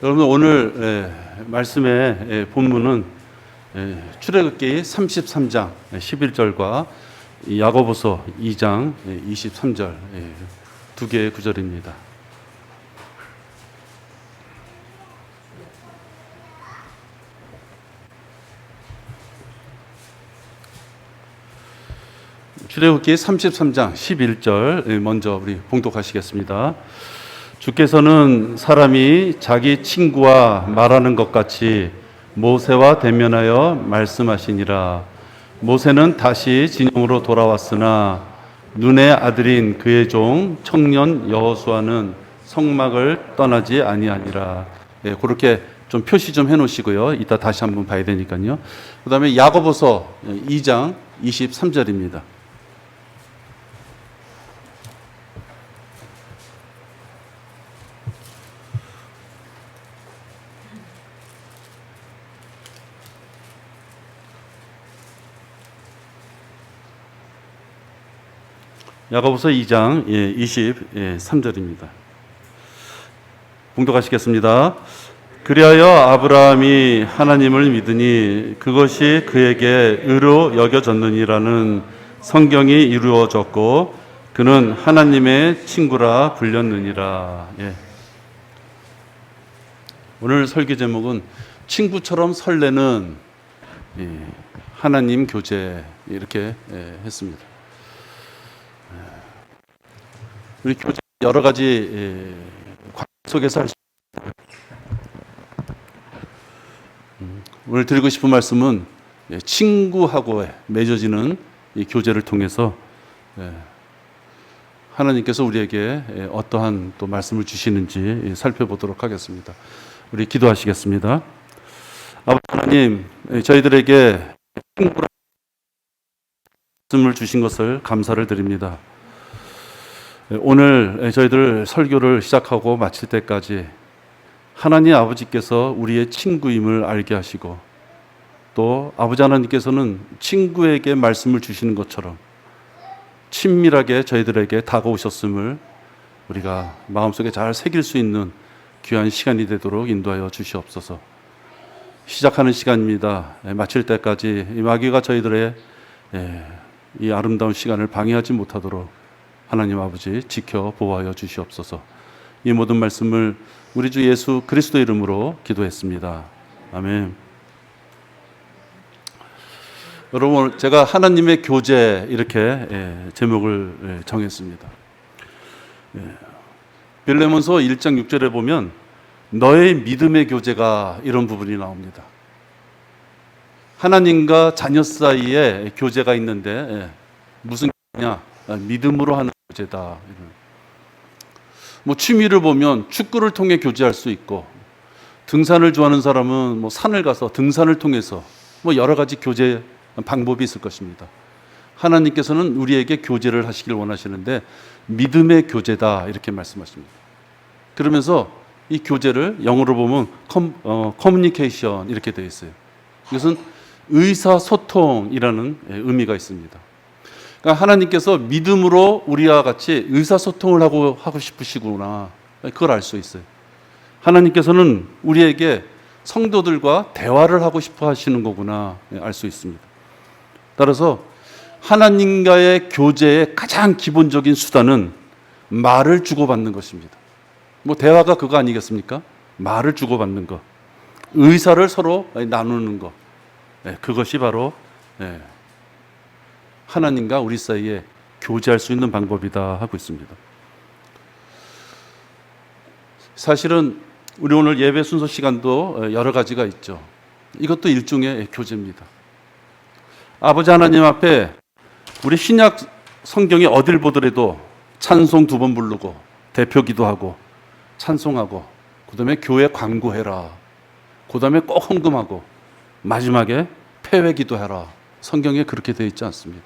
여러분 오늘 말씀의 본문은 출애굽기 33장 11절과 야고보서 2장 23절 두 개의 구절입니다. 출애굽기 33장 11절 먼저 우리 봉독하시겠습니다. 주께서는 사람이 자기 친구와 말하는 것 같이 모세와 대면하여 말씀하시니라. 모세는 다시 진영으로 돌아왔으나 눈의 아들인 그의 종 청년 여호수아는 성막을 떠나지 아니하니라. 그렇게 좀 표시 좀 해놓으시고요. 이따 다시 한번 봐야 되니까요. 그 다음에 야고보서 2장 23절입니다. 야고보서 2장 23절입니다. 봉독하시겠습니다. 그리하여 아브라함이 하나님을 믿으니 그것이 그에게 의로 여겨졌느니라는 성경이 이루어졌고 그는 하나님의 친구라 불렸느니라. 오늘 설교 제목은 친구처럼 설레는 하나님 교제 이렇게 했습니다. 우리 교제 여러 가지 관계 속에서 할 수 있습니다. 오늘 드리고 싶은 말씀은 친구하고 맺어지는 이 교제를 통해서 하나님께서 우리에게 어떠한 또 말씀을 주시는지 살펴보도록 하겠습니다. 우리 기도하시겠습니다. 아버지 하나님, 저희들에게 친구라는 말씀을 주신 것을 감사를 드립니다. 오늘 저희들 설교를 시작하고 마칠 때까지 하나님 아버지께서 우리의 친구임을 알게 하시고 또 아버지 하나님께서는 친구에게 말씀을 주시는 것처럼 친밀하게 저희들에게 다가오셨음을 우리가 마음속에 잘 새길 수 있는 귀한 시간이 되도록 인도하여 주시옵소서. 시작하는 시간입니다. 마칠 때까지 이 마귀가 저희들의 이 아름다운 시간을 방해하지 못하도록 하나님 아버지 지켜 보호하여 주시옵소서. 이 모든 말씀을 우리 주 예수 그리스도 이름으로 기도했습니다. 아멘. 여러분, 제가 하나님의 교제 이렇게 제목을 정했습니다. 빌레몬서 1장 6절에 보면 너의 믿음의 교제가 이런 부분이 나옵니다. 하나님과 자녀 사이에 교제가 있는데 무슨 교제냐? 믿음으로 하는 교제다. 취미를 보면 축구를 통해 교제할 수 있고, 등산을 좋아하는 사람은 산을 가서 등산을 통해서 여러 가지 교제 방법이 있을 것입니다. 하나님께서는 우리에게 교제를 하시길 원하시는데 믿음의 교제다 이렇게 말씀하십니다. 그러면서 이 교제를 영어로 보면 커뮤니케이션 이렇게 되어 있어요. 이것은 의사소통이라는 의미가 있습니다. 그러니까 하나님께서 믿음으로 우리와 같이 의사소통을 하고 싶으시구나, 그걸 알 수 있어요. 하나님께서는 우리에게 성도들과 대화를 하고 싶어 하시는 거구나 알 수 있습니다. 따라서 하나님과의 교제의 가장 기본적인 수단은 말을 주고받는 것입니다. 대화가 그거 아니겠습니까? 말을 주고받는 것, 의사를 서로 나누는 것, 그것이 바로 하나님과 우리 사이에 교제할 수 있는 방법이다 하고 있습니다. 사실은 우리 오늘 예배 순서 시간도 여러 가지가 있죠. 이것도 일종의 교제입니다. 아버지 하나님 앞에 우리 신약 성경에 어딜 보더라도 찬송 2번 부르고 대표 기도하고 찬송하고 그 다음에 교회 광고해라, 그 다음에 꼭 헌금하고 마지막에 폐회 기도해라. 성경에 그렇게 되어 있지 않습니다.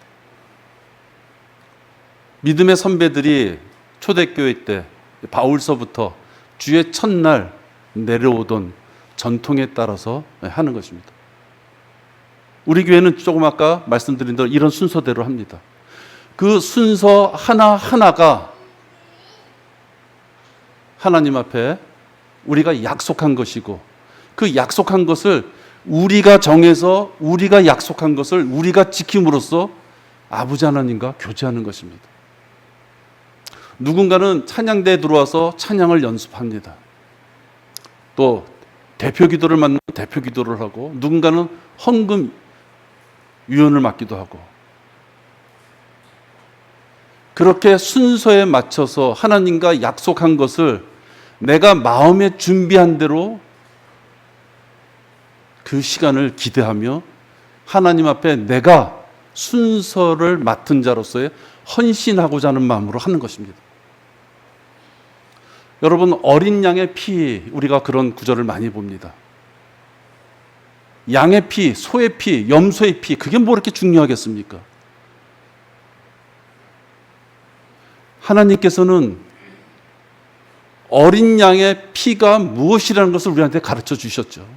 믿음의 선배들이 초대교회 때 바울서부터 주의 첫날 내려오던 전통에 따라서 하는 것입니다. 우리 교회는 조금 아까 말씀드린 대로 이런 순서대로 합니다. 그 순서 하나하나가 하나님 앞에 우리가 약속한 것이고 그 약속한 것을 우리가 정해서 우리가 약속한 것을 우리가 지킴으로써 아버지 하나님과 교제하는 것입니다. 누군가는 찬양대에 들어와서 찬양을 연습합니다. 또 대표 기도를 맡는 대표 기도를 하고 누군가는 헌금 위원을 맡기도 하고 그렇게 순서에 맞춰서 하나님과 약속한 것을 내가 마음에 준비한 대로 그 시간을 기대하며 하나님 앞에 내가 순서를 맡은 자로서의 헌신하고자 하는 마음으로 하는 것입니다. 여러분, 어린 양의 피, 우리가 그런 구절을 많이 봅니다. 양의 피, 소의 피, 염소의 피, 그게 뭐 이렇게 중요하겠습니까? 하나님께서는 어린 양의 피가 무엇이라는 것을 우리한테 가르쳐 주셨죠.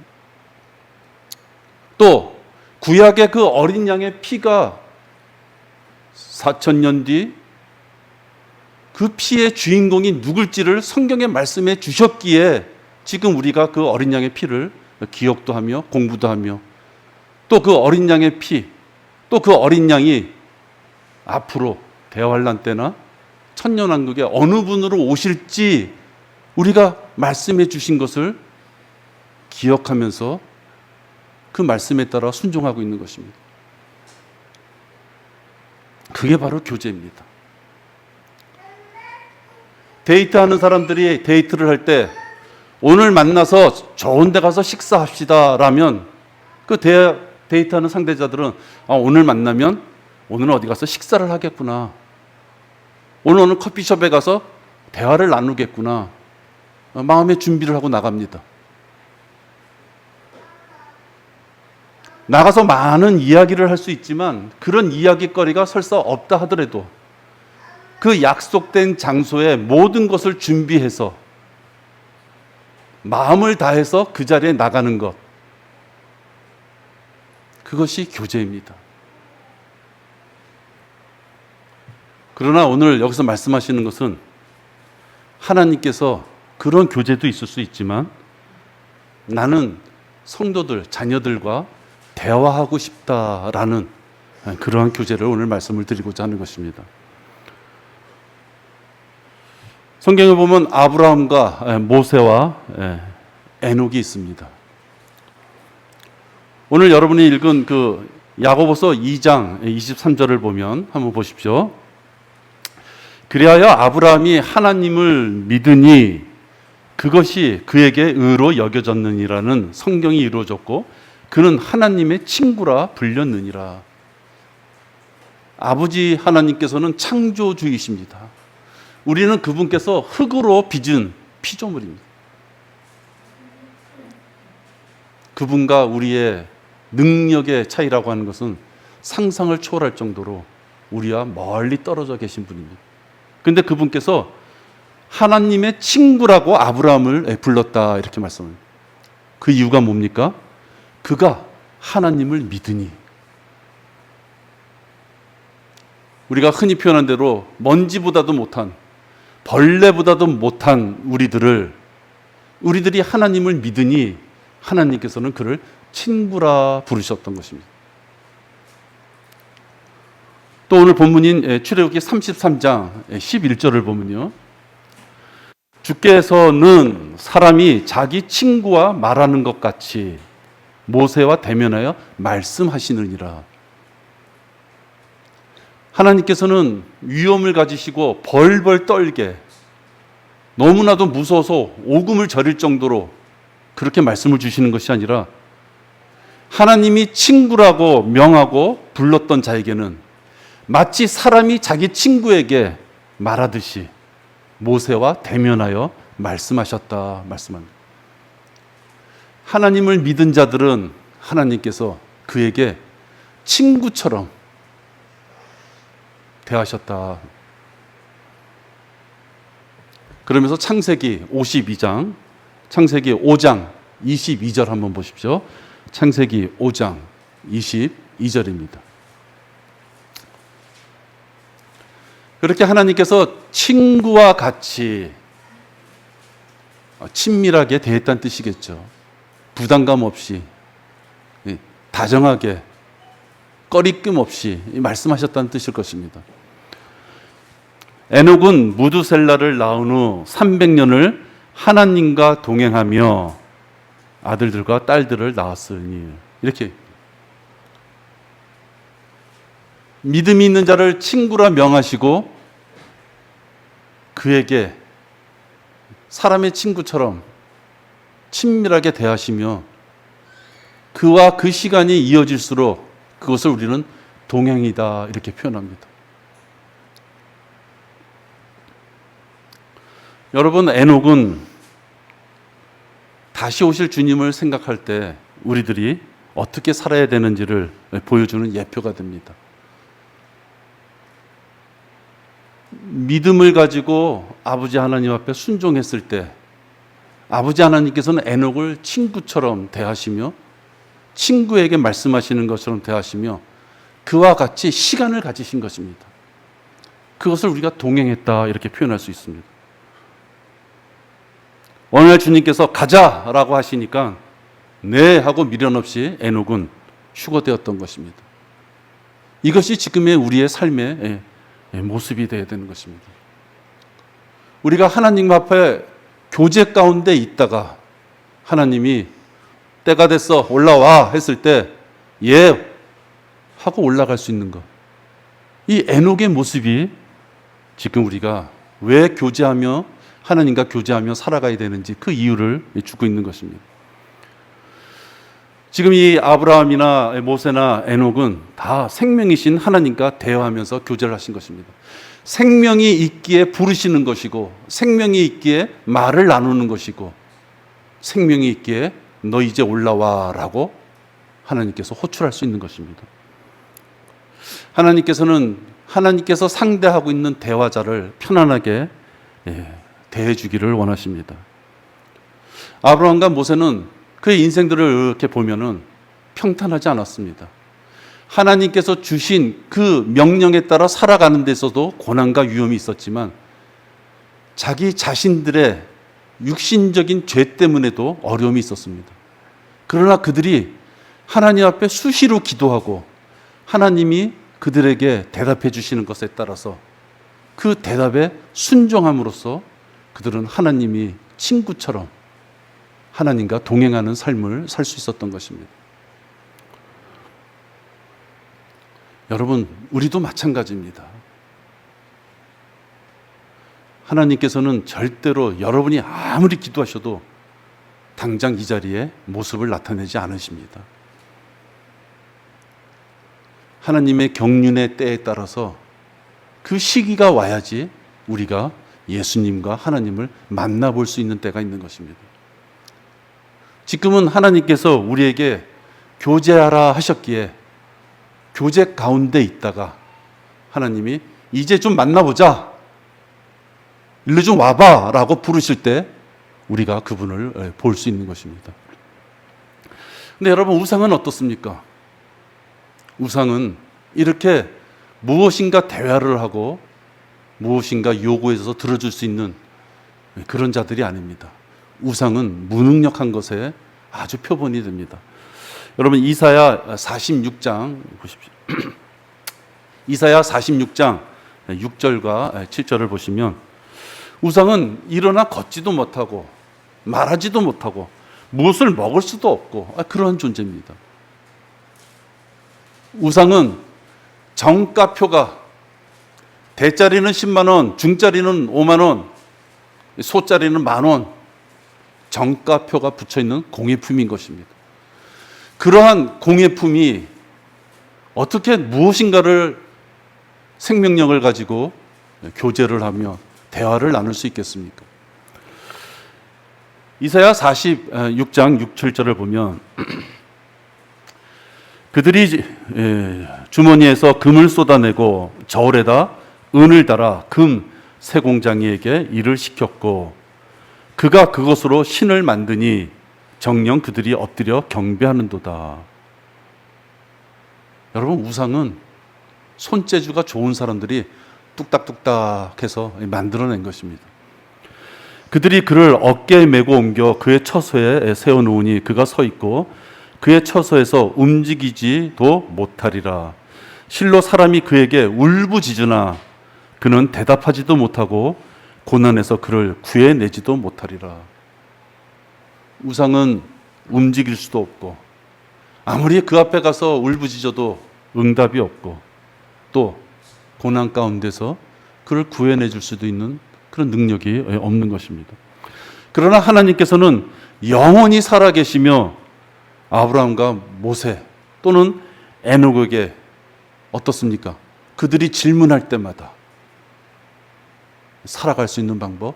또 구약의 그 어린 양의 피가 4,000년 뒤 그 피의 주인공이 누굴지를 성경에 말씀해 주셨기에 지금 우리가 그 어린 양의 피를 기억도 하며 공부도 하며 또 그 어린 양의 피, 또 그 어린 양이 앞으로 대환란 때나 천년왕국에 어느 분으로 오실지 우리가 말씀해 주신 것을 기억하면서 그 말씀에 따라 순종하고 있는 것입니다. 그게 바로 교제입니다. 데이트하는 사람들이 데이트를 할 때 오늘 만나서 좋은 데 가서 식사합시다 라면 그 데이트하는 상대자들은 오늘 만나면 오늘은 어디 가서 식사를 하겠구나, 오늘 어느 커피숍에 가서 대화를 나누겠구나, 마음의 준비를 하고 나갑니다. 나가서 많은 이야기를 할 수 있지만 그런 이야기거리가 설사 없다 하더라도 그 약속된 장소에 모든 것을 준비해서 마음을 다해서 그 자리에 나가는 것, 그것이 교제입니다. 그러나 오늘 여기서 말씀하시는 것은 하나님께서 그런 교제도 있을 수 있지만 나는 성도들, 자녀들과 대화하고 싶다라는 그러한 교제를 오늘 말씀을 드리고자 하는 것입니다. 성경에 보면 아브라함과 모세와 에녹이 있습니다. 오늘 여러분이 읽은 그 야고보서 2장 23절을 보면 한번 보십시오. 그리하여 아브라함이 하나님을 믿으니 그것이 그에게 의로 여겨졌느니라는 성경이 이루어졌고 그는 하나님의 친구라 불렸느니라. 아버지 하나님께서는 창조주이십니다. 우리는 그분께서 흙으로 빚은 피조물입니다. 그분과 우리의 능력의 차이라고 하는 것은 상상을 초월할 정도로 우리와 멀리 떨어져 계신 분입니다. 그런데 그분께서 하나님의 친구라고 아브라함을 불렀다 이렇게 말씀합니다. 그 이유가 뭡니까? 그가 하나님을 믿으니. 우리가 흔히 표현한 대로 먼지보다도 못한, 벌레보다도 못한 우리들이 하나님을 믿으니 하나님께서는 그를 친구라 부르셨던 것입니다. 또 오늘 본문인 출애굽기 33장 11절을 보면요, 주께서는 사람이 자기 친구와 말하는 것 같이 모세와 대면하여 말씀하시느니라. 하나님께서는 위험을 가지시고 벌벌 떨게 너무나도 무서워서 오금을 저릴 정도로 그렇게 말씀을 주시는 것이 아니라 하나님이 친구라고 명하고 불렀던 자에게는 마치 사람이 자기 친구에게 말하듯이 모세와 대면하여 말씀하셨다 말씀합니다. 하나님을 믿은 자들은 하나님께서 그에게 친구처럼 대하셨다. 그러면서 창세기 52장, 창세기 5장 22절 한번 보십시오. 창세기 5장 22절입니다. 그렇게 하나님께서 친구와 같이 친밀하게 대했다는 뜻이겠죠. 부담감 없이, 다정하게, 꺼리낌 없이 말씀하셨다는 뜻일 것입니다. 에녹은 무두셀라를 낳은 후 300년을 하나님과 동행하며 아들들과 딸들을 낳았으니, 이렇게 믿음이 있는 자를 친구라 명하시고 그에게 사람의 친구처럼 친밀하게 대하시며 그와 그 시간이 이어질수록 그것을 우리는 동행이다 이렇게 표현합니다. 여러분, 에녹은 다시 오실 주님을 생각할 때 우리들이 어떻게 살아야 되는지를 보여주는 예표가 됩니다. 믿음을 가지고 아버지 하나님 앞에 순종했을 때 아버지 하나님께서는 에녹을 친구처럼 대하시며 친구에게 말씀하시는 것처럼 대하시며 그와 같이 시간을 가지신 것입니다. 그것을 우리가 동행했다 이렇게 표현할 수 있습니다. 어느 날 주님께서 가자라고 하시니까 네 하고 미련 없이 에녹은 휴거되었던 것입니다. 이것이 지금의 우리의 삶의 모습이 되어야 되는 것입니다. 우리가 하나님 앞에 교제 가운데 있다가 하나님이 때가 됐어 올라와 했을 때 예 하고 올라갈 수 있는 것, 이 에녹의 모습이 지금 우리가 왜 교제하며 하나님과 교제하며 살아가야 되는지 그 이유를 주고 있는 것입니다. 지금 이 아브라함이나 모세나 에녹은 다 생명이신 하나님과 대화하면서 교제를 하신 것입니다. 생명이 있기에 부르시는 것이고 생명이 있기에 말을 나누는 것이고 생명이 있기에 너 이제 올라와 라고 하나님께서 호출할 수 있는 것입니다. 하나님께서 상대하고 있는 대화자를 편안하게 대해 주기를 원하십니다. 아브라함과 모세는 그의 인생들을 이렇게 보면은 평탄하지 않았습니다. 하나님께서 주신 그 명령에 따라 살아가는 데서도 고난과 위험이 있었지만 자기 자신들의 육신적인 죄 때문에도 어려움이 있었습니다. 그러나 그들이 하나님 앞에 수시로 기도하고 하나님이 그들에게 대답해 주시는 것에 따라서 그 대답에 순종함으로써 그들은 하나님이 친구처럼 하나님과 동행하는 삶을 살 수 있었던 것입니다. 여러분, 우리도 마찬가지입니다. 하나님께서는 절대로 여러분이 아무리 기도하셔도 당장 이 자리에 모습을 나타내지 않으십니다. 하나님의 경륜의 때에 따라서 그 시기가 와야지 우리가 예수님과 하나님을 만나볼 수 있는 때가 있는 것입니다. 지금은 하나님께서 우리에게 교제하라 하셨기에 교제 가운데 있다가 하나님이 이제 좀 만나보자, 일로 좀 와봐 라고 부르실 때 우리가 그분을 볼 수 있는 것입니다. 근데 여러분, 우상은 어떻습니까? 우상은 이렇게 무엇인가 대화를 하고 무엇인가 요구해서 들어줄 수 있는 그런 자들이 아닙니다. 우상은 무능력한 것에 아주 표본이 됩니다. 여러분, 이사야 46장 보십시오. 이사야 46장 6절과 7절을 보시면 우상은 일어나 걷지도 못하고 말하지도 못하고 무엇을 먹을 수도 없고 그러한 존재입니다. 우상은 정가표가 대짜리는 10만 원, 중짜리는 5만 원, 소짜리는 10,000원, 정가표가 붙여있는 공예품인 것입니다. 그러한 공예품이 어떻게 무엇인가를 생명력을 가지고 교제를 하며 대화를 나눌 수 있겠습니까? 이사야 46장 6, 7절을 보면 그들이 주머니에서 금을 쏟아내고 저울에다 은을 달아 금 세공장이에게 일을 시켰고 그가 그것으로 신을 만드니 정녕 그들이 엎드려 경배하는도다. 여러분, 우상은 손재주가 좋은 사람들이 뚝딱뚝딱 해서 만들어낸 것입니다. 그들이 그를 어깨에 메고 옮겨 그의 처소에 세워놓으니 그가 서 있고 그의 처소에서 움직이지도 못하리라. 실로 사람이 그에게 울부짖으나 그는 대답하지도 못하고 고난에서 그를 구해내지도 못하리라. 우상은 움직일 수도 없고 아무리 그 앞에 가서 울부짖어도 응답이 없고 또 고난 가운데서 그를 구해내줄 수도 있는 그런 능력이 없는 것입니다. 그러나 하나님께서는 영원히 살아계시며 아브라함과 모세 또는 에녹에게 어떻습니까? 그들이 질문할 때마다 살아갈 수 있는 방법,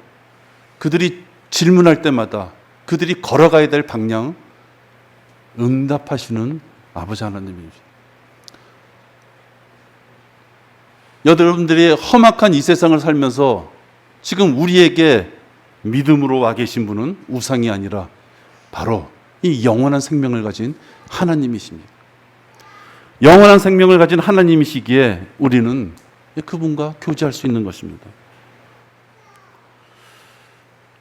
그들이 질문할 때마다 그들이 걸어가야 될 방향 응답하시는 아버지 하나님입니다. 여러분들이 험악한 이 세상을 살면서 지금 우리에게 믿음으로 와 계신 분은 우상이 아니라 바로 이 영원한 생명을 가진 하나님이십니다. 영원한 생명을 가진 하나님이시기에 우리는 그분과 교제할 수 있는 것입니다.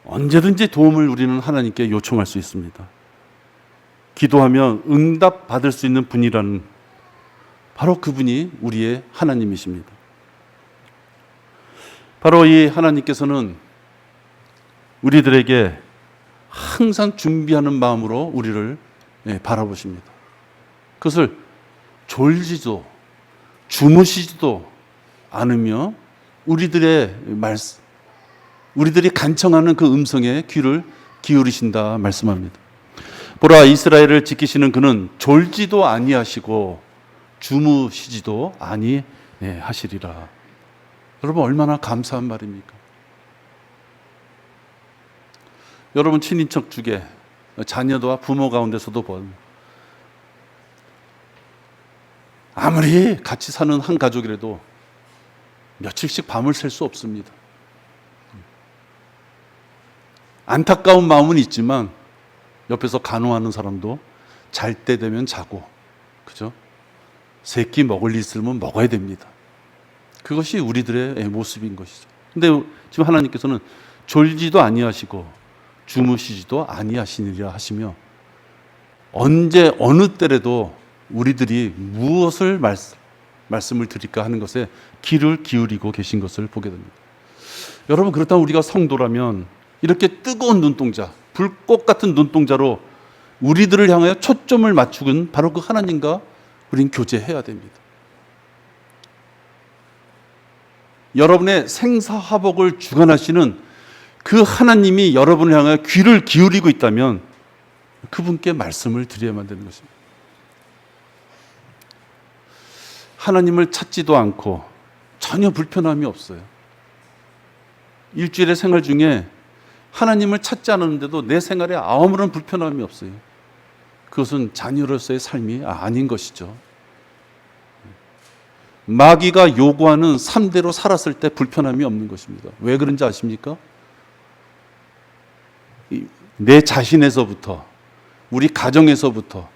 언제든지 도움을 우리는 하나님께 요청할 수 있습니다. 기도하면 응답 받을 수 있는 분이라는 바로 그분이 우리의 하나님이십니다. 바로 이 하나님께서는 우리들에게 항상 준비하는 마음으로 우리를 바라보십니다. 그것을 졸지도 주무시지도 않으며 우리들의 말씀, 우리들이 간청하는 그 음성에 귀를 기울이신다 말씀합니다. 보라, 이스라엘을 지키시는 그는 졸지도 아니하시고 주무시지도 아니하시리라. 여러분, 얼마나 감사한 말입니까? 여러분 친인척 중에 자녀와 부모 가운데서도 본 아무리 같이 사는 한 가족이라도 며칠씩 밤을 샐 수 없습니다. 안타까운 마음은 있지만 옆에서 간호하는 사람도 잘 때 되면 자고, 그죠? 새끼 먹을 일 있으면 먹어야 됩니다. 그것이 우리들의 모습인 것이죠. 근데 지금 하나님께서는 졸지도 아니하시고 주무시지도 아니하시니라 하시며 언제 어느 때라도 우리들이 무엇을 말씀을 드릴까 하는 것에 귀를 기울이고 계신 것을 보게 됩니다. 여러분, 그렇다면 우리가 성도라면 이렇게 뜨거운 눈동자, 불꽃 같은 눈동자로 우리들을 향하여 초점을 맞추는 바로 그 하나님과 우린 교제해야 됩니다. 여러분의 생사화복을 주관하시는 그 하나님이 여러분을 향하여 귀를 기울이고 있다면 그분께 말씀을 드려야만 되는 것입니다. 하나님을 찾지도 않고 전혀 불편함이 없어요. 일주일의 생활 중에 하나님을 찾지 않았는데도 내 생활에 아무런 불편함이 없어요. 그것은 자녀로서의 삶이 아닌 것이죠. 마귀가 요구하는 삶대로 살았을 때 불편함이 없는 것입니다. 왜 그런지 아십니까? 내 자신에서부터, 우리 가정에서부터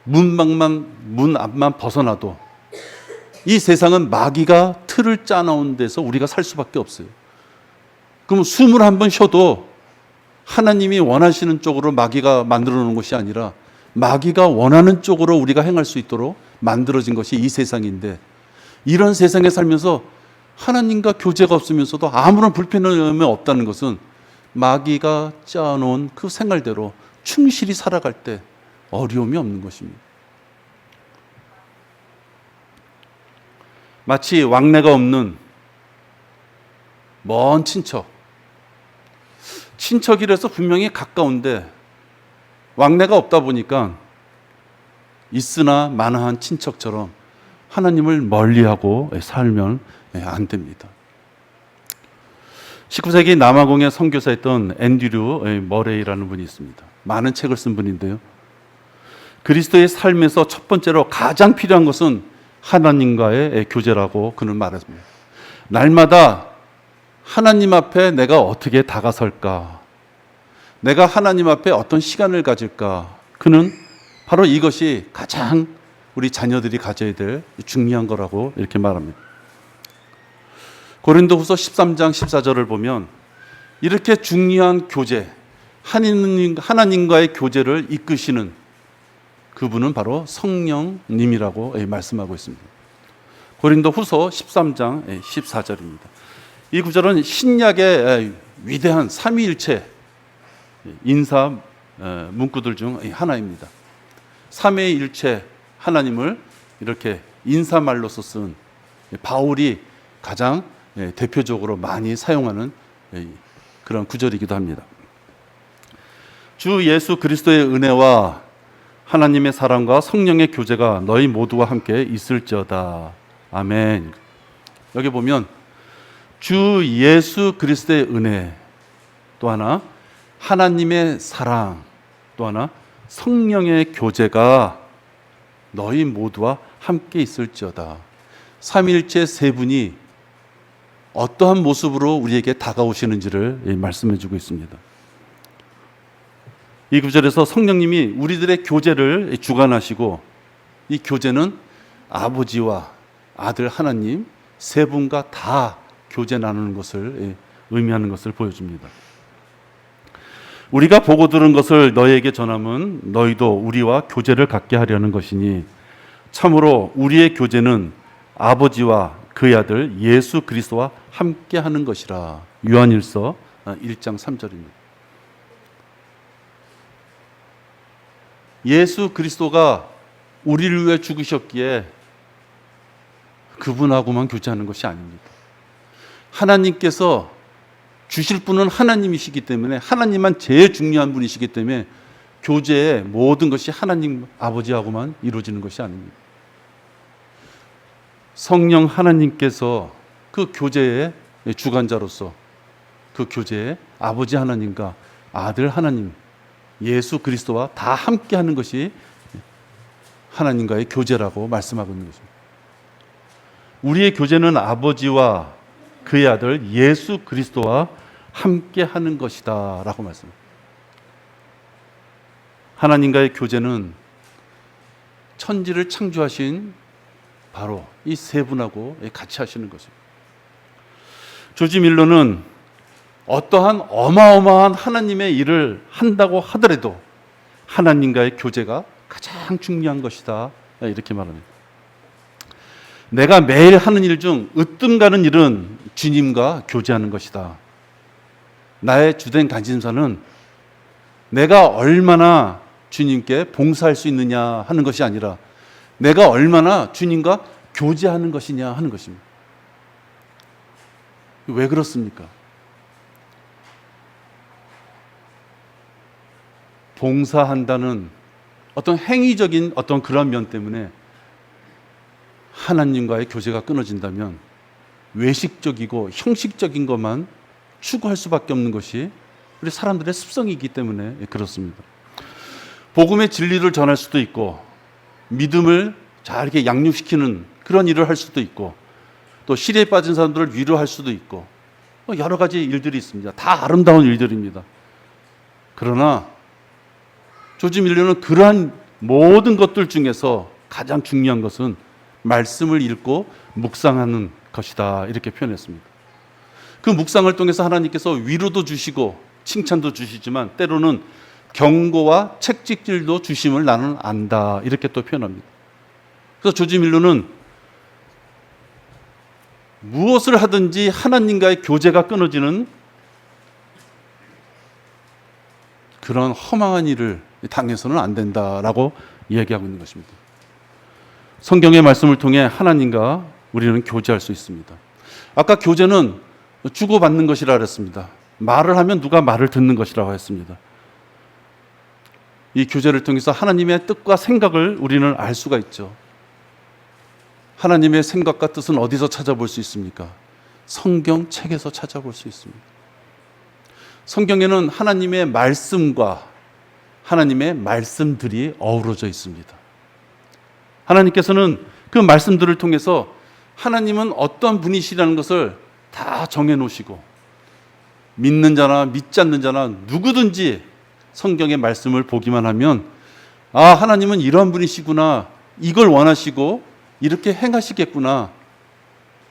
문 앞만 벗어나도 이 세상은 마귀가 틀을 짜놓은 데서 우리가 살 수밖에 없어요. 그럼 숨을 한번 쉬어도 하나님이 원하시는 쪽으로 마귀가 만들어 놓은 것이 아니라 마귀가 원하는 쪽으로 우리가 행할 수 있도록 만들어진 것이 이 세상인데, 이런 세상에 살면서 하나님과 교제가 없으면서도 아무런 불편함이 없다는 것은 마귀가 짜놓은 그 생활대로 충실히 살아갈 때 어려움이 없는 것입니다. 마치 왕래가 없는 먼 친척이라서 분명히 가까운데 왕래가 없다 보니까 있으나 마나한 친척처럼 하나님을 멀리하고 살면 안 됩니다. 19세기 남아공의 선교사였던 앤드류 머레이라는 분이 있습니다. 많은 책을 쓴 분인데요. 그리스도의 삶에서 첫 번째로 가장 필요한 것은 하나님과의 교제라고 그는 말했습니다. 날마다 하나님 앞에 내가 어떻게 다가설까? 내가 하나님 앞에 어떤 시간을 가질까? 그는 바로 이것이 가장 우리 자녀들이 가져야 될 중요한 거라고 이렇게 말합니다. 고린도후서 13장 14절을 보면 이렇게 중요한 교제, 하나님과의 교제를 이끄시는 그분은 바로 성령님이라고 말씀하고 있습니다. 고린도 후서 13장 14절입니다. 이 구절은 신약의 위대한 삼위일체 인사 문구들 중 하나입니다. 삼위일체 하나님을 이렇게 인사말로서 쓴 바울이 가장 대표적으로 많이 사용하는 그런 구절이기도 합니다. 주 예수 그리스도의 은혜와 하나님의 사랑과 성령의 교제가 너희 모두와 함께 있을지어다. 아멘. 여기 보면 주 예수 그리스도의 은혜, 또 하나 하나님의 사랑, 또 하나 성령의 교제가 너희 모두와 함께 있을지어다. 삼위일체 세 분이 어떠한 모습으로 우리에게 다가오시는지를 말씀해 주고 있습니다. 이 구절에서 성령님이 우리들의 교제를 주관하시고, 이 교제는 아버지와 아들 하나님 세 분과 다 교제 나누는 것을 의미하는 것을 보여줍니다. 우리가 보고 들은 것을 너희에게 전함은 너희도 우리와 교제를 갖게 하려는 것이니 참으로 우리의 교제는 아버지와 그의 아들 예수 그리스도와 함께 하는 것이라. 요한일서 1장 3절입니다. 예수 그리스도가 우리를 위해 죽으셨기에 그분하고만 교제하는 것이 아닙니다. 하나님께서 주실 분은 하나님이시기 때문에, 하나님만 제일 중요한 분이시기 때문에 교제의 모든 것이 하나님 아버지하고만 이루어지는 것이 아닙니다. 성령 하나님께서 그 교제의 주관자로서 그 교제의 아버지 하나님과 아들 하나님 예수 그리스도와 다 함께 하는 것이 하나님과의 교제라고 말씀하고 있는 것입니다. 우리의 교제는 아버지와 그의 아들 예수 그리스도와 함께 하는 것이다 라고 말씀합니다. 하나님과의 교제는 천지를 창조하신 바로 이 세 분하고 같이 하시는 것입니다. 조지 밀러는 어떠한 어마어마한 하나님의 일을 한다고 하더라도 하나님과의 교제가 가장 중요한 것이다 이렇게 말합니다. 내가 매일 하는 일 중 으뜸 가는 일은 주님과 교제하는 것이다. 나의 주된 관심사는 내가 얼마나 주님께 봉사할 수 있느냐 하는 것이 아니라 내가 얼마나 주님과 교제하는 것이냐 하는 것입니다. 왜 그렇습니까? 봉사한다는 어떤 행위적인 어떤 그런 면 때문에 하나님과의 교제가 끊어진다면 외식적이고 형식적인 것만 추구할 수밖에 없는 것이 우리 사람들의 습성이기 때문에 그렇습니다. 복음의 진리를 전할 수도 있고 믿음을 잘 이렇게 양육시키는 그런 일을 할 수도 있고 또 시리에 빠진 사람들을 위로할 수도 있고 여러 가지 일들이 있습니다. 다 아름다운 일들입니다. 그러나 조지 밀러는 그러한 모든 것들 중에서 가장 중요한 것은 말씀을 읽고 묵상하는 것이다 이렇게 표현했습니다. 그 묵상을 통해서 하나님께서 위로도 주시고 칭찬도 주시지만 때로는 경고와 책찍질도 주심을 나는 안다 이렇게 또 표현합니다. 그래서 조지 밀러는 무엇을 하든지 하나님과의 교제가 끊어지는 그런 허망한 일을 당해서는 안 된다라고 이야기하고 있는 것입니다. 성경의 말씀을 통해 하나님과 우리는 교제할 수 있습니다. 아까 교제는 주고받는 것이라 그랬습니다. 말을 하면 누가 말을 듣는 것이라고 했습니다. 이 교제를 통해서 하나님의 뜻과 생각을 우리는 알 수가 있죠. 하나님의 생각과 뜻은 어디서 찾아볼 수 있습니까? 성경책에서 찾아볼 수 있습니다. 성경에는 하나님의 말씀과 하나님의 말씀들이 어우러져 있습니다. 하나님께서는 그 말씀들을 통해서 하나님은 어떤 분이시라는 것을 다 정해놓으시고 믿는 자나 믿지 않는 자나 누구든지 성경의 말씀을 보기만 하면 아, 하나님은 이런 분이시구나, 이걸 원하시고 이렇게 행하시겠구나,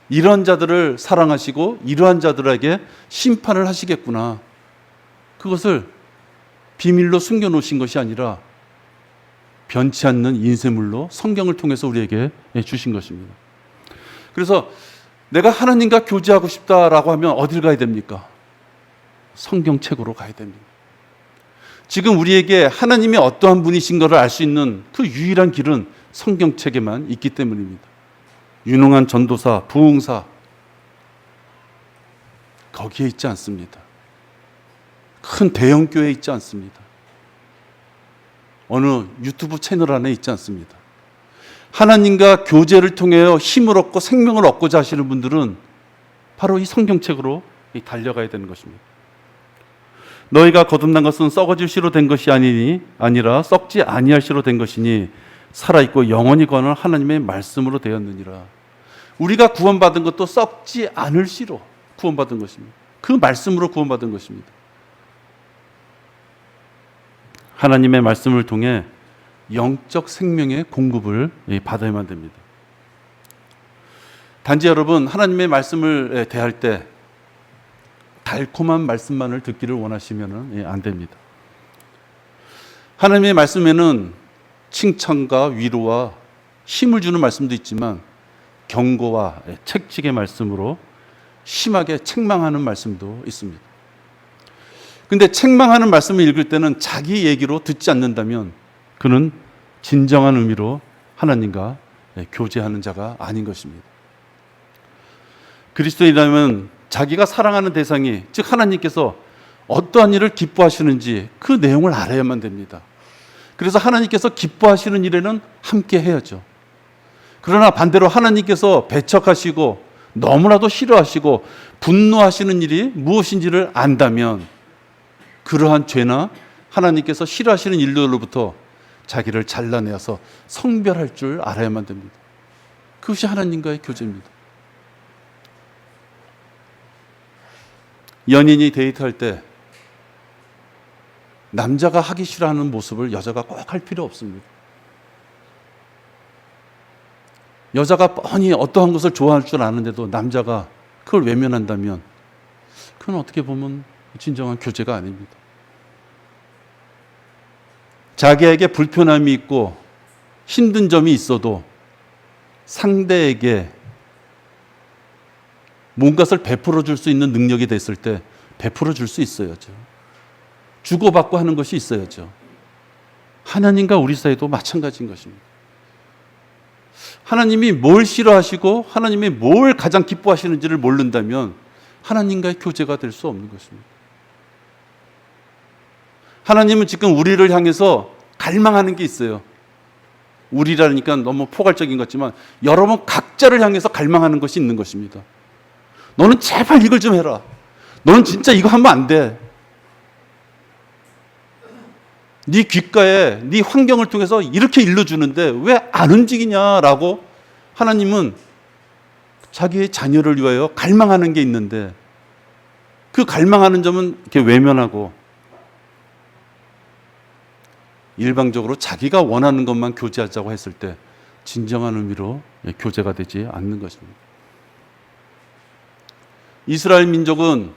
이러한 자들을 사랑하시고 이러한 자들에게 심판을 하시겠구나. 그것을 비밀로 숨겨놓으신 것이 아니라 변치 않는 인쇄물로 성경을 통해서 우리에게 주신 것입니다. 그래서 내가 하나님과 교제하고 싶다라고 하면 어딜 가야 됩니까? 성경책으로 가야 됩니다. 지금 우리에게 하나님이 어떠한 분이신 것을 알 수 있는 그 유일한 길은 성경책에만 있기 때문입니다. 유능한 전도사, 부흥사 거기에 있지 않습니다. 큰 대형 교회에 있지 않습니다. 어느 유튜브 채널 안에 있지 않습니다. 하나님과 교제를 통해 힘을 얻고 생명을 얻고자 하시는 분들은 바로 이 성경책으로 달려가야 되는 것입니다. 너희가 거듭난 것은 썩어질 씨로 된 것이 아니라 썩지 아니할 씨로 된 것이니 살아있고 영원히 거하는 하나님의 말씀으로 되었느니라. 우리가 구원받은 것도 썩지 않을 씨로 구원받은 것입니다. 그 말씀으로 구원받은 것입니다. 하나님의 말씀을 통해 영적 생명의 공급을 받아야만 됩니다. 단지 여러분, 하나님의 말씀을 대할 때 달콤한 말씀만을 듣기를 원하시면 안 됩니다. 하나님의 말씀에는 칭찬과 위로와 힘을 주는 말씀도 있지만 경고와 책찍의 말씀으로 심하게 책망하는 말씀도 있습니다. 근데 책망하는 말씀을 읽을 때는 자기 얘기로 듣지 않는다면 그는 진정한 의미로 하나님과 교제하는 자가 아닌 것입니다. 그리스도인이라면 자기가 사랑하는 대상이, 즉 하나님께서 어떠한 일을 기뻐하시는지 그 내용을 알아야만 됩니다. 그래서 하나님께서 기뻐하시는 일에는 함께 해야죠. 그러나 반대로 하나님께서 배척하시고 너무나도 싫어하시고 분노하시는 일이 무엇인지를 안다면 그러한 죄나 하나님께서 싫어하시는 일들로부터 자기를 잘라내어서 성별할 줄 알아야만 됩니다. 그것이 하나님과의 교제입니다. 연인이 데이트할 때 남자가 하기 싫어하는 모습을 여자가 꼭 할 필요 없습니다. 여자가 뻔히 어떠한 것을 좋아할 줄 아는데도 남자가 그걸 외면한다면 그건 어떻게 보면 진정한 교제가 아닙니다. 자기에게 불편함이 있고 힘든 점이 있어도 상대에게 뭔가를 베풀어 줄 수 있는 능력이 됐을 때 베풀어 줄 수 있어야죠. 주고받고 하는 것이 있어야죠. 하나님과 우리 사이도 마찬가지인 것입니다. 하나님이 뭘 싫어하시고 하나님이 뭘 가장 기뻐하시는지를 모른다면 하나님과의 교제가 될 수 없는 것입니다. 하나님은 지금 우리를 향해서 갈망하는 게 있어요. 우리라니까 너무 포괄적인 것 같지만 여러분 각자를 향해서 갈망하는 것이 있는 것입니다. 너는 제발 이걸 좀 해라. 너는 진짜 이거 하면 안 돼. 네 귓가에 네 환경을 통해서 이렇게 일러주는데 왜 안 움직이냐라고 하나님은 자기의 자녀를 위하여 갈망하는 게 있는데 그 갈망하는 점은 이렇게 외면하고 일방적으로 자기가 원하는 것만 교제하자고 했을 때 진정한 의미로 교제가 되지 않는 것입니다. 이스라엘 민족은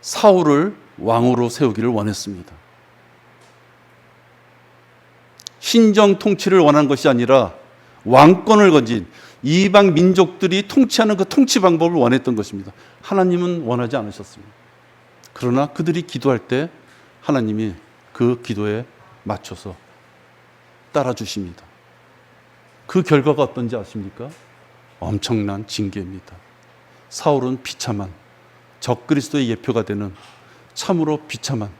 사울을 왕으로 세우기를 원했습니다. 신정 통치를 원한 것이 아니라 왕권을 거진 이방 민족들이 통치하는 그 통치 방법을 원했던 것입니다. 하나님은 원하지 않으셨습니다. 그러나 그들이 기도할 때 하나님이 그 기도에 맞춰서 따라주십니다. 그 결과가 어떤지 아십니까? 엄청난 징계입니다. 사울은 비참한 적그리스도의 예표가 되는 참으로 비참한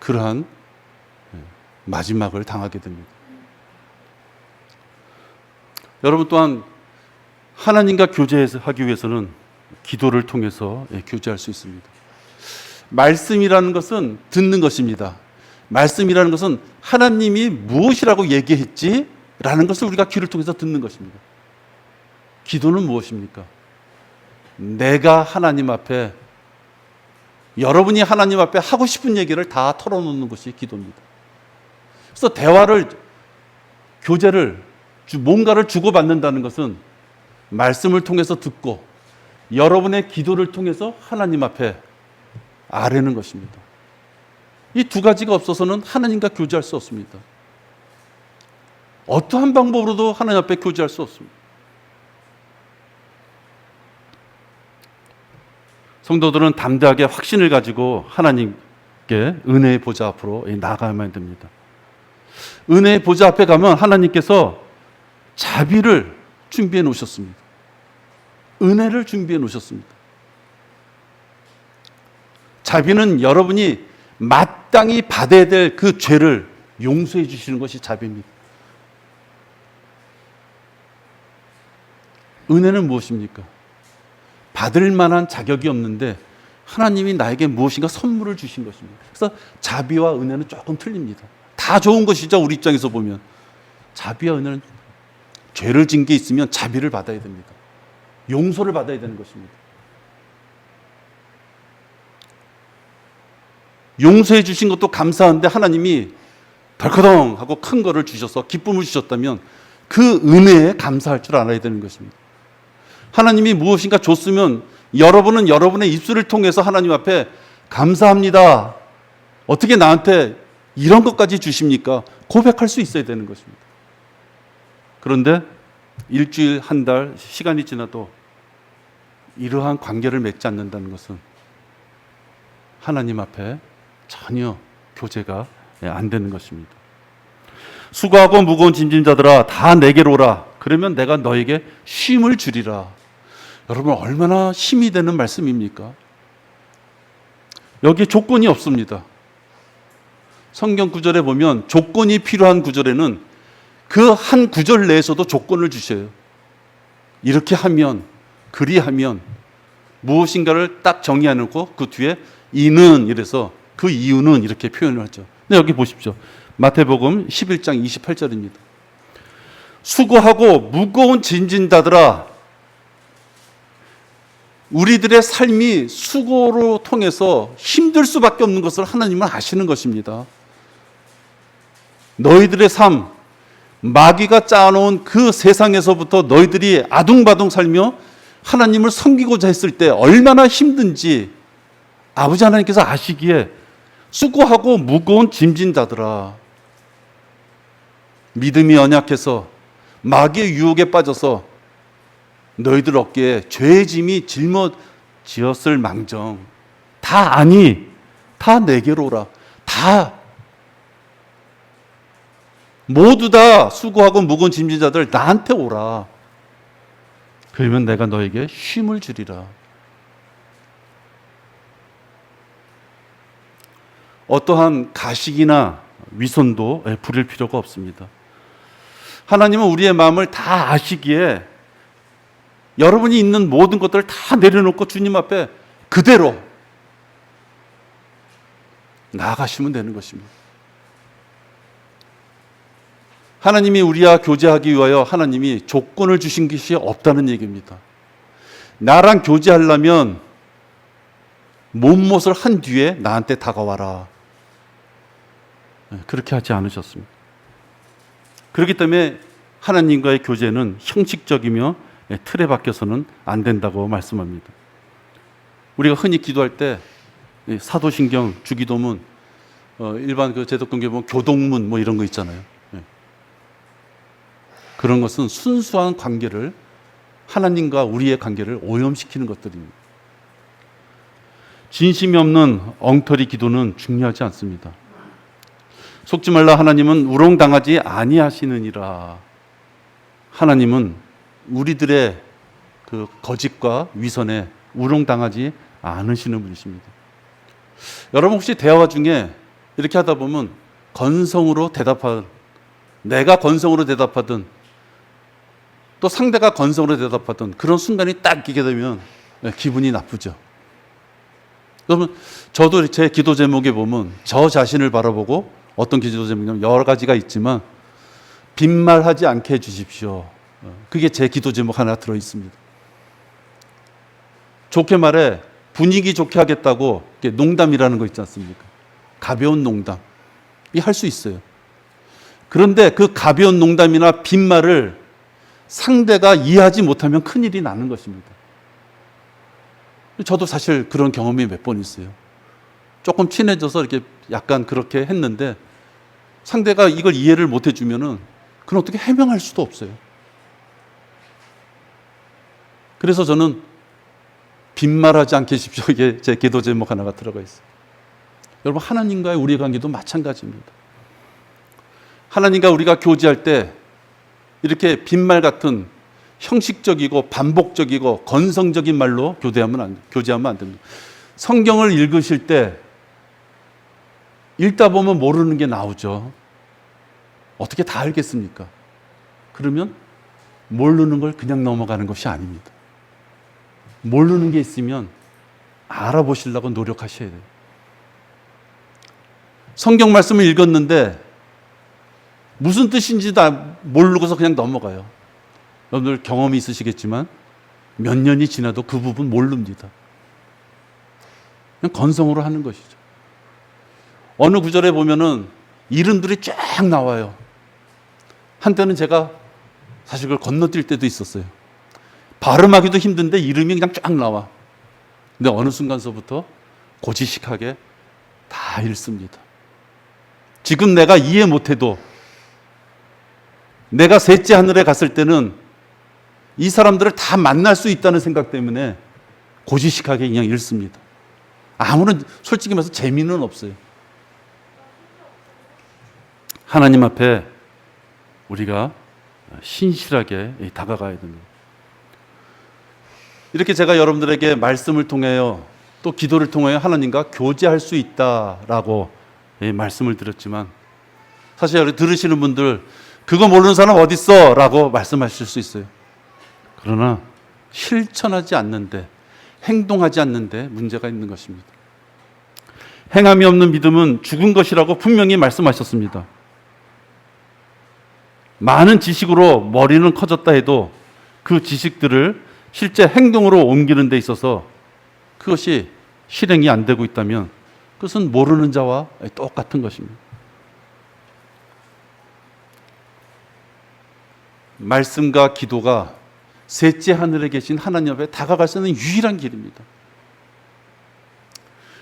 그러한 마지막을 당하게 됩니다. 여러분 또한 하나님과 교제하기 위해서는 기도를 통해서 교제할 수 있습니다. 말씀이라는 것은 듣는 것입니다. 말씀이라는 것은 하나님이 무엇이라고 얘기했지? 라는 것을 우리가 귀를 통해서 듣는 것입니다. 기도는 무엇입니까? 내가 하나님 앞에, 여러분이 하나님 앞에 하고 싶은 얘기를 다 털어놓는 것이 기도입니다. 그래서 교제를 뭔가를 주고받는다는 것은 말씀을 통해서 듣고 여러분의 기도를 통해서 하나님 앞에 아뢰는 것입니다. 이 두 가지가 없어서는 하나님과 교제할 수 없습니다. 어떠한 방법으로도 하나님 앞에 교제할 수 없습니다. 성도들은 담대하게 확신을 가지고 하나님께 은혜의 보좌 앞으로 나아가야만 됩니다. 은혜의 보좌 앞에 가면 하나님께서 자비를 준비해 놓으셨습니다. 은혜를 준비해 놓으셨습니다. 자비는 여러분이 마땅히 받아야 될 그 죄를 용서해 주시는 것이 자비입니다. 은혜는 무엇입니까? 받을 만한 자격이 없는데 하나님이 나에게 무엇인가 선물을 주신 것입니다. 그래서 자비와 은혜는 조금 틀립니다. 다 좋은 것이죠. 우리 입장에서 보면. 자비와 은혜는 죄를 진 게 있으면 자비를 받아야 됩니다. 용서를 받아야 되는 것입니다. 용서해 주신 것도 감사한데 하나님이 덜커덩 하고 큰 거를 주셔서 기쁨을 주셨다면 그 은혜에 감사할 줄 알아야 되는 것입니다. 하나님이 무엇인가 줬으면 여러분은 여러분의 입술을 통해서 하나님 앞에 감사합니다. 어떻게 나한테 이런 것까지 주십니까? 고백할 수 있어야 되는 것입니다. 그런데 일주일, 한 달 시간이 지나도 이러한 관계를 맺지 않는다는 것은 하나님 앞에 전혀 교제가 안 되는 것입니다. 수고하고 무거운 짐진자들아 다 내게로 오라. 그러면 내가 너에게 쉼을 주리라. 여러분 얼마나 힘이 되는 말씀입니까? 여기 조건이 없습니다. 성경 구절에 보면 조건이 필요한 구절에는 그 한 구절 내에서도 조건을 주셔요. 이렇게 하면, 그리하면 무엇인가를 딱 정의해놓고 그 뒤에 이는 이래서 그 이유는 이렇게 표현을 하죠. 근데 여기 보십시오. 마태복음 11장 28절입니다. 수고하고 무거운 짐진자들아, 우리들의 삶이 수고로 통해서 힘들 수밖에 없는 것을 하나님은 아시는 것입니다. 너희들의 삶, 마귀가 짜놓은 그 세상에서부터 너희들이 아둥바둥 살며 하나님을 섬기고자 했을 때 얼마나 힘든지 아버지 하나님께서 아시기에 수고하고 무거운 짐진 자들아, 믿음이 연약해서 마귀의 유혹에 빠져서 너희들 어깨에 죄의 짐이 짊어지었을 망정 다 아니, 다 내게로 오라. 다 모두 다 수고하고 무거운 짐진 자들 나한테 오라. 그러면 내가 너에게 쉼을 주리라. 어떠한 가식이나 위선도 부릴 필요가 없습니다. 하나님은 우리의 마음을 다 아시기에 여러분이 있는 모든 것들을 다 내려놓고 주님 앞에 그대로 나아가시면 되는 것입니다. 하나님이 우리와 교제하기 위하여 하나님이 조건을 주신 것이 없다는 얘기입니다. 나랑 교제하려면 못못을 한 뒤에 나한테 다가와라. 그렇게 하지 않으셨습니다. 그렇기 때문에 하나님과의 교제는 형식적이며 틀에 박혀서는 안 된다고 말씀합니다. 우리가 흔히 기도할 때 사도신경, 주기도문, 일반 그 제독경계 보면 교동문 뭐 이런 거 있잖아요. 그런 것은 순수한 관계를, 하나님과 우리의 관계를 오염시키는 것들입니다. 진심이 없는 엉터리 기도는 중요하지 않습니다. 속지 말라, 하나님은 우롱당하지 아니하시느니라. 하나님은 우리들의 그 거짓과 위선에 우롱당하지 않으시는 분이십니다. 여러분 혹시 대화 중에 이렇게 하다 보면 건성으로 대답하든, 내가 건성으로 대답하든 또 상대가 건성으로 대답하든 그런 순간이 딱 끼게 되면 기분이 나쁘죠. 그러면 저도 제 기도 제목에 보면 저 자신을 바라보고, 어떤 기도 제목이냐면 여러 가지가 있지만 빈말하지 않게 해주십시오. 그게 제 기도 제목 하나 들어있습니다. 좋게 말해 분위기 좋게 하겠다고 농담이라는 거 있지 않습니까? 가벼운 농담. 이 할 수 있어요. 그런데 그 가벼운 농담이나 빈말을 상대가 이해하지 못하면 큰일이 나는 것입니다. 저도 사실 그런 경험이 몇 번 있어요. 조금 친해져서 이렇게 약간 그렇게 했는데 상대가 이걸 이해를 못 해주면은 그건 어떻게 해명할 수도 없어요. 그래서 저는 빈말하지 않게 하십시오. 이게 제 기도 제목 하나가 들어가 있어요. 여러분, 하나님과의 우리 관계도 마찬가지입니다. 하나님과 우리가 교제할 때 이렇게 빈말 같은 형식적이고 반복적이고 건성적인 말로 교제하면 안 됩니다. 성경을 읽으실 때 읽다 보면 모르는 게 나오죠. 어떻게 다 알겠습니까? 그러면 모르는 걸 그냥 넘어가는 것이 아닙니다. 모르는 게 있으면 알아보시려고 노력하셔야 돼요. 성경 말씀을 읽었는데 무슨 뜻인지도 모르고서 그냥 넘어가요. 여러분들 경험이 있으시겠지만 몇 년이 지나도 그 부분 모릅니다. 그냥 건성으로 하는 것이죠. 어느 구절에 보면은 이름들이 쫙 나와요. 한때는 제가 사실 그걸 건너뛸 때도 있었어요. 발음하기도 힘든데 이름이 그냥 쫙 나와. 근데 어느 순간서부터 고지식하게 다 읽습니다. 지금 내가 이해 못해도 내가 셋째 하늘에 갔을 때는 이 사람들을 다 만날 수 있다는 생각 때문에 고지식하게 그냥 읽습니다. 아무런 솔직히 말해서 재미는 없어요. 하나님 앞에 우리가 신실하게 다가가야 됩니다. 이렇게 제가 여러분들에게 말씀을 통하여 또 기도를 통하여 하나님과 교제할 수 있다라고 말씀을 드렸지만 사실 여기 들으시는 분들 그거 모르는 사람 어디 있어? 라고 말씀하실 수 있어요. 그러나 실천하지 않는데, 행동하지 않는데 문제가 있는 것입니다. 행함이 없는 믿음은 죽은 것이라고 분명히 말씀하셨습니다. 많은 지식으로 머리는 커졌다 해도 그 지식들을 실제 행동으로 옮기는 데 있어서 그것이 실행이 안 되고 있다면 그것은 모르는 자와 똑같은 것입니다. 말씀과 기도가 셋째 하늘에 계신 하나님 앞에 다가갈 수 있는 유일한 길입니다.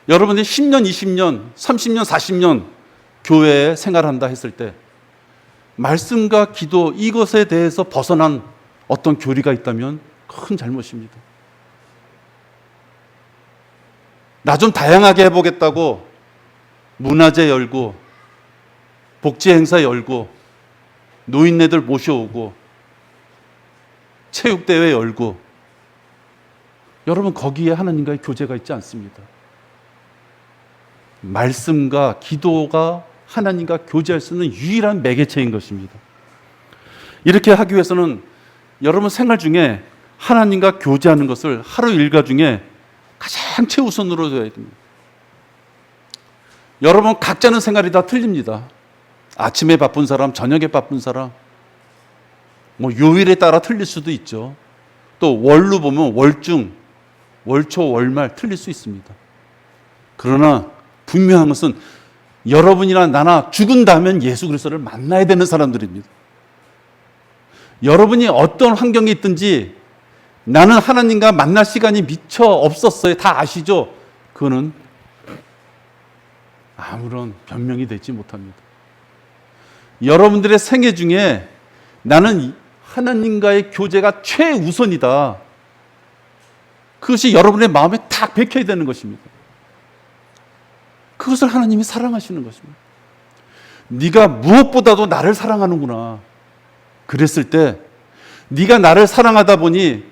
여러분이 10년, 20년, 30년, 40년 교회에 생활한다 했을 때 말씀과 기도 이것에 대해서 벗어난 어떤 교리가 있다면 큰 잘못입니다. 나 좀 다양하게 해보겠다고 문화제 열고 복지 행사 열고 노인네들 모셔오고 체육대회 열고 여러분 거기에 하나님과의 교제가 있지 않습니다. 말씀과 기도가 하나님과 교제할 수 있는 유일한 매개체인 것입니다. 이렇게 하기 위해서는 여러분 생활 중에 하나님과 교제하는 것을 하루 일과 중에 가장 최우선으로 둬야 됩니다. 여러분 각자는 생활이 다 틀립니다. 아침에 바쁜 사람, 저녁에 바쁜 사람, 요일에 따라 틀릴 수도 있죠. 또 월로 보면 월중, 월초, 월말 틀릴 수 있습니다. 그러나 분명한 것은 여러분이나 나나 죽은 다음엔 예수 그리스도를 만나야 되는 사람들입니다. 여러분이 어떤 환경에 있든지 나는 하나님과 만날 시간이 미처 없었어요. 다 아시죠? 그거는 아무런 변명이 되지 못합니다. 여러분들의 생애 중에 나는 하나님과의 교제가 최우선이다. 그것이 여러분의 마음에 딱 박혀야 되는 것입니다. 그것을 하나님이 사랑하시는 것입니다. 네가 무엇보다도 나를 사랑하는구나. 그랬을 때 네가 나를 사랑하다 보니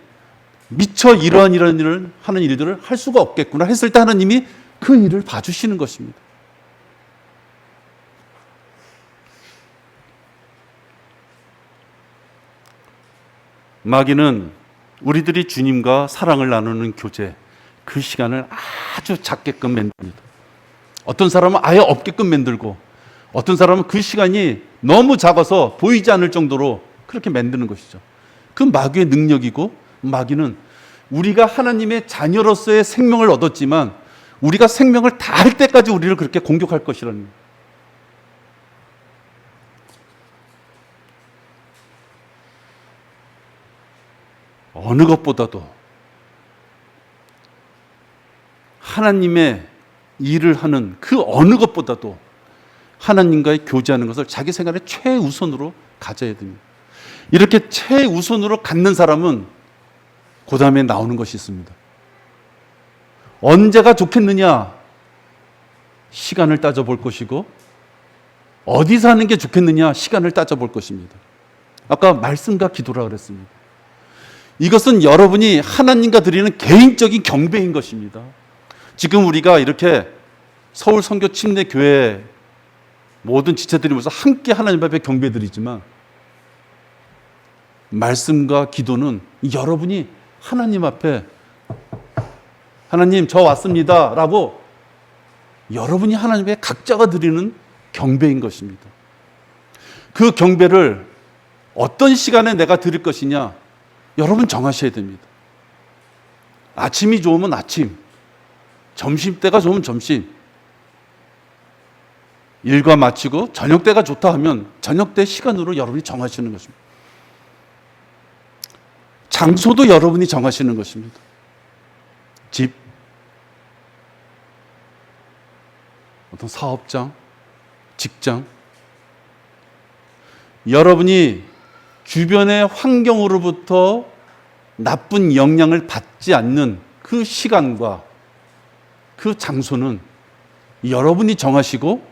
미처 이런 일을 하는 일들을 할 수가 없겠구나 했을 때 하나님이 그 일을 봐주시는 것입니다. 마귀는 우리들이 주님과 사랑을 나누는 교제, 그 시간을 아주 작게끔 만듭니다. 어떤 사람은 아예 없게끔 만들고 어떤 사람은 그 시간이 너무 작아서 보이지 않을 정도로 그렇게 만드는 것이죠. 그 마귀의 능력이고 마귀는 우리가 하나님의 자녀로서의 생명을 얻었지만 우리가 생명을 다할 때까지 우리를 그렇게 공격할 것이라는 거예요. 어느 것보다도 하나님의 일을 하는 그 어느 것보다도 하나님과의 교제하는 것을 자기 생활의 최우선으로 가져야 됩니다. 이렇게 최우선으로 갖는 사람은 그 다음에 나오는 것이 있습니다. 언제가 좋겠느냐? 시간을 따져볼 것이고, 어디서 하는 게 좋겠느냐? 시간을 따져볼 것입니다. 아까 말씀과 기도라 그랬습니다. 이것은 여러분이 하나님과 드리는 개인적인 경배인 것입니다. 지금 우리가 이렇게 서울 선교 침례 교회 모든 지체들이 모여서 함께 하나님 앞에 경배드리지만, 말씀과 기도는 여러분이 하나님 앞에 하나님 저 왔습니다 라고 여러분이 하나님께 각자가 드리는 경배인 것입니다. 그 경배를 어떤 시간에 내가 드릴 것이냐 여러분 정하셔야 됩니다. 아침이 좋으면 아침, 점심때가 좋으면 점심, 일과 마치고 저녁때가 좋다 하면 저녁때 시간으로 여러분이 정하시는 것입니다. 장소도 여러분이 정하시는 것입니다. 집, 어떤 사업장, 직장, 여러분이 주변의 환경으로부터 나쁜 영향을 받지 않는 그 시간과 그 장소는 여러분이 정하시고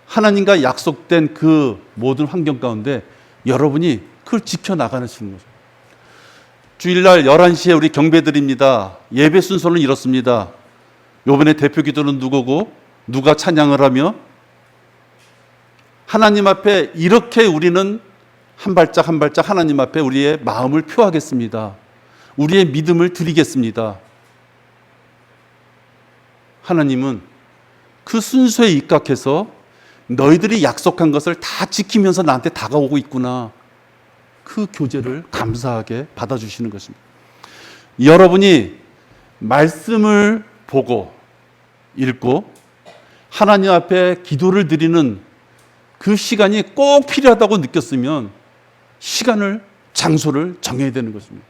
하나님과 약속된 그 모든 환경 가운데 여러분이 그걸 지켜나가는 것입니다. 주일날 11시에 우리 경배드립니다. 예배 순서는 이렇습니다. 이번에 대표 기도는 누구고 누가 찬양을 하며 하나님 앞에 이렇게 우리는 한 발짝 한 발짝 하나님 앞에 우리의 마음을 표하겠습니다. 우리의 믿음을 드리겠습니다. 하나님은 그 순서에 입각해서 너희들이 약속한 것을 다 지키면서 나한테 다가오고 있구나. 그 교제를 감사하게 받아주시는 것입니다. 여러분이 말씀을 보고 읽고 하나님 앞에 기도를 드리는 그 시간이 꼭 필요하다고 느꼈으면 시간을, 장소를 정해야 되는 것입니다.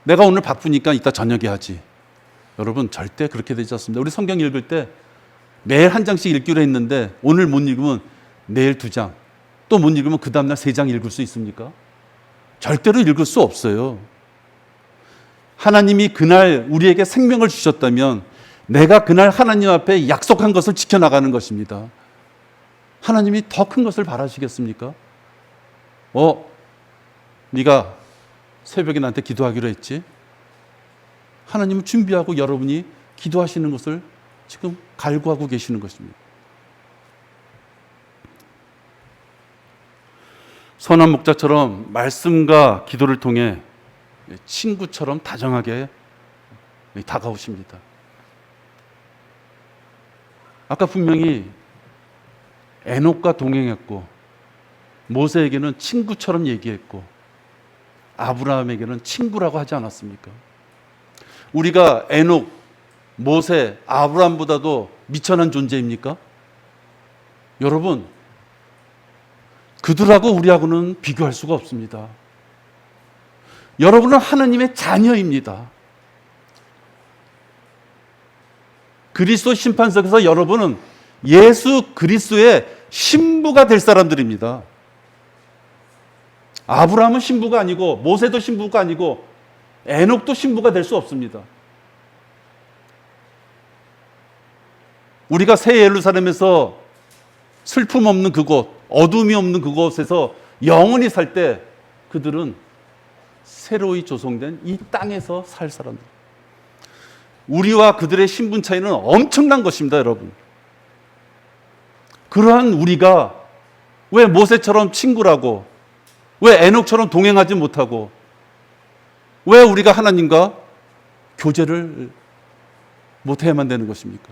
내가 오늘 바쁘니까 이따 저녁에 하지. 여러분 절대 그렇게 되지 않습니다. 우리 성경 읽을 때 매일 한 장씩 읽기로 했는데 오늘 못 읽으면 내일 2장, 또 못 읽으면 그 다음날 3장 읽을 수 있습니까? 절대로 읽을 수 없어요. 하나님이 그날 우리에게 생명을 주셨다면 내가 그날 하나님 앞에 약속한 것을 지켜나가는 것입니다. 하나님이 더 큰 것을 바라시겠습니까? 네가 새벽에 나한테 기도하기로 했지? 하나님은 준비하고 여러분이 기도하시는 것을 지금 갈구하고 계시는 것입니다. 선한 목자처럼 말씀과 기도를 통해 친구처럼 다정하게 다가오십니다. 아까 분명히 에녹과 동행했고 모세에게는 친구처럼 얘기했고 아브라함에게는 친구라고 하지 않았습니까? 우리가 에녹, 모세, 아브라함보다도 미천한 존재입니까? 여러분, 그들하고 우리하고는 비교할 수가 없습니다. 여러분은 하나님의 자녀입니다. 그리스도 심판석에서 여러분은 예수 그리스도의 신부가 될 사람들입니다. 아브라함은 신부가 아니고 모세도 신부가 아니고 에녹도 신부가 될 수 없습니다. 우리가 새 예루살렘에서 슬픔 없는 그곳, 어둠이 없는 그곳에서 영원히 살 때 그들은 새로이 조성된 이 땅에서 살 사람들. 우리와 그들의 신분 차이는 엄청난 것입니다, 여러분. 그러한 우리가 왜 모세처럼 친구라고, 왜 에녹처럼 동행하지 못하고, 왜 우리가 하나님과 교제를 못해야만 되는 것입니까?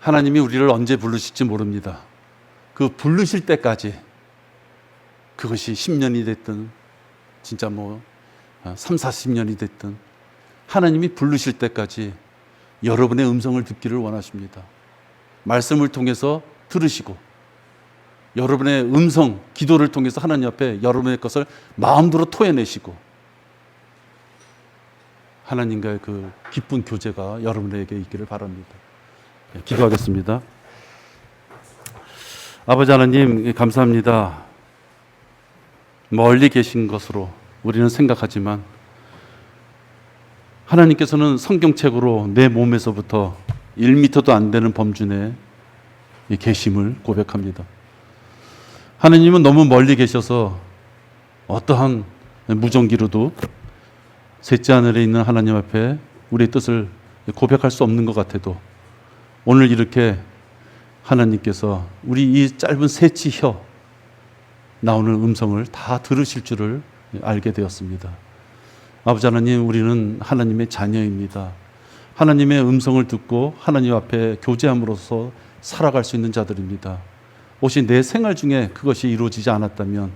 하나님이 우리를 언제 부르실지 모릅니다. 그 부르실 때까지, 그것이 10년이 됐든 진짜 3, 40년이 됐든 하나님이 부르실 때까지 여러분의 음성을 듣기를 원하십니다. 말씀을 통해서 들으시고 여러분의 음성, 기도를 통해서 하나님 앞에 여러분의 것을 마음대로 토해내시고 하나님과의 그 기쁜 교제가 여러분에게 있기를 바랍니다. 기도하겠습니다. 아버지 하나님, 감사합니다. 멀리 계신 것으로 우리는 생각하지만 하나님께서는 성경책으로 내 몸에서부터 1미터도 안 되는 범주 내에 계심을 고백합니다. 하나님은 너무 멀리 계셔서 어떠한 무전기로도 셋째 하늘에 있는 하나님 앞에 우리의 뜻을 고백할 수 없는 것 같아도 오늘 이렇게 하나님께서 우리 이 짧은 새치 혀 나오는 음성을 다 들으실 줄을 알게 되었습니다. 아버지 하나님, 우리는 하나님의 자녀입니다. 하나님의 음성을 듣고 하나님 앞에 교제함으로써 살아갈 수 있는 자들입니다. 혹시 내 생활 중에 그것이 이루어지지 않았다면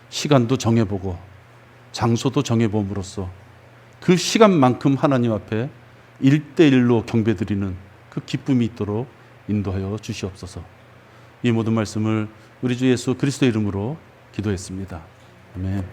시간도 정해보고 장소도 정해봄으로써 그 시간만큼 하나님 앞에 1대1로 경배드리는 그 기쁨이 있도록 인도하여 주시옵소서. 이 모든 말씀을 우리 주 예수 그리스도의 이름으로 기도했습니다. 아멘.